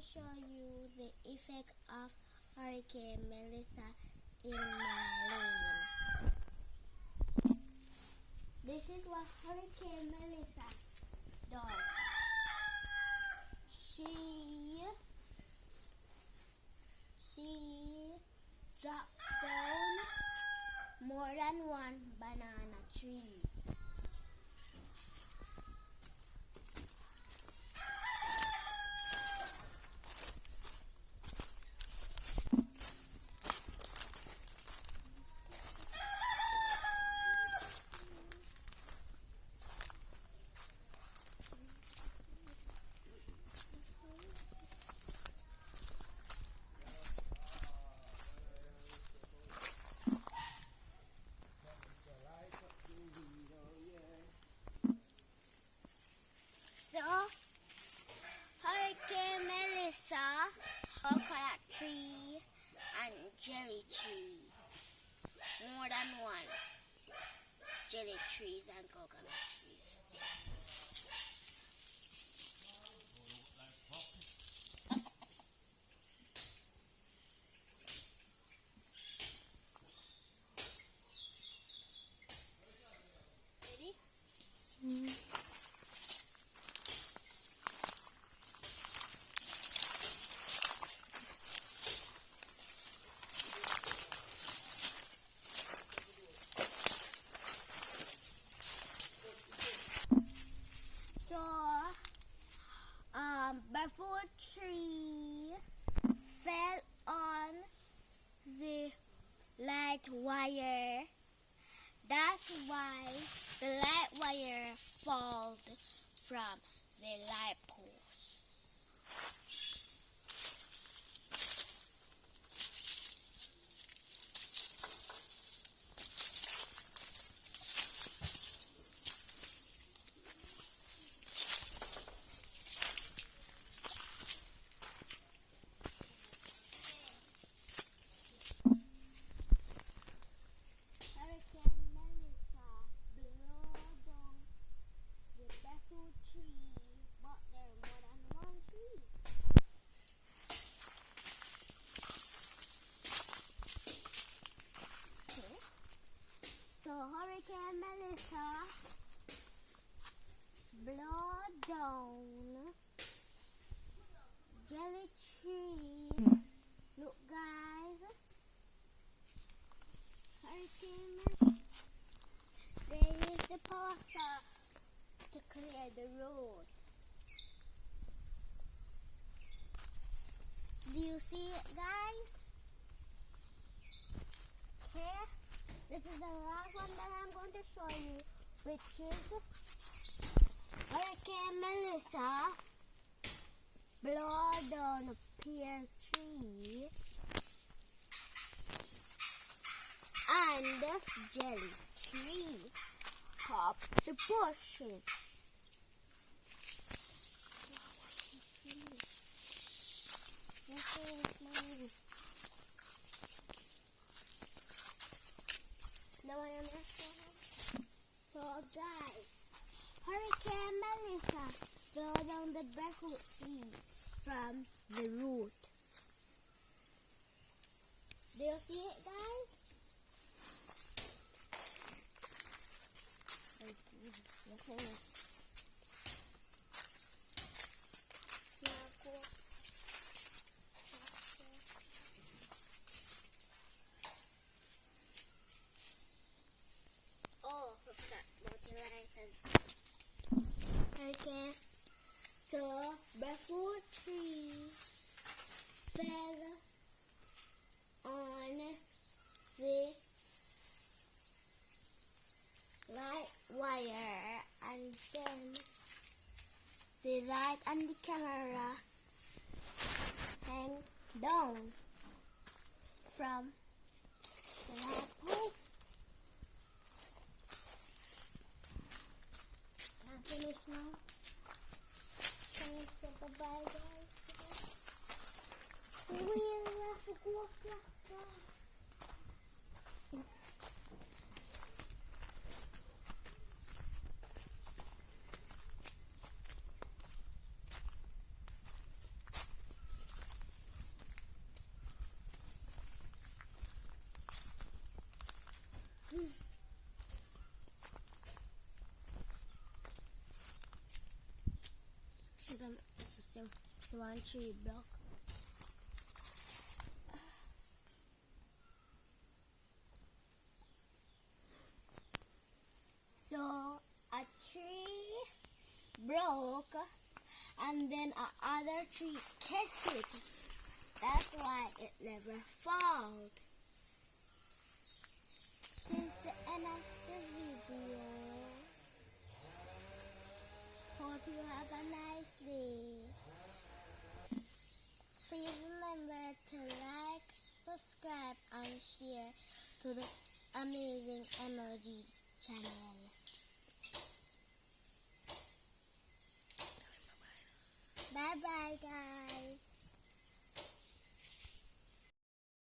show you the effect of Hurricane Melissa in Marlene. This is what Hurricane Melissa does. She dropped down more than one banana trees. Hurricane Melissa, coconut tree and jelly tree. More than one jelly trees and coconut trees. Ready? So, barefoot tree fell on the light wire. That's why the light wire fell from the light pole. So Hurricane Melissa blow down jelly tree. Look guys, Hurricane Melissa, they use the power saw to clear the road. Do you see it guys? Here. This is the last one that I'm going to show you, which is Hurricane Melissa blow down a pear tree and jelly tree top the bushes. So guys, Hurricane Melissa throw down the barefoot tree from the root. Do you see it guys? Okay, so barefoot tree fell on the light wire and then the light and the camera hang down from the light post. I'm finished now. Can you say bye-bye, guys? We have to go flat. Şuradan one tree block. So a tree broke and then another tree catch it. That's why it never falls. This is the end of the video. Hope you have a nice day. Please remember to like, subscribe, and share to the Amazing Emoji channel. Bye bye guys.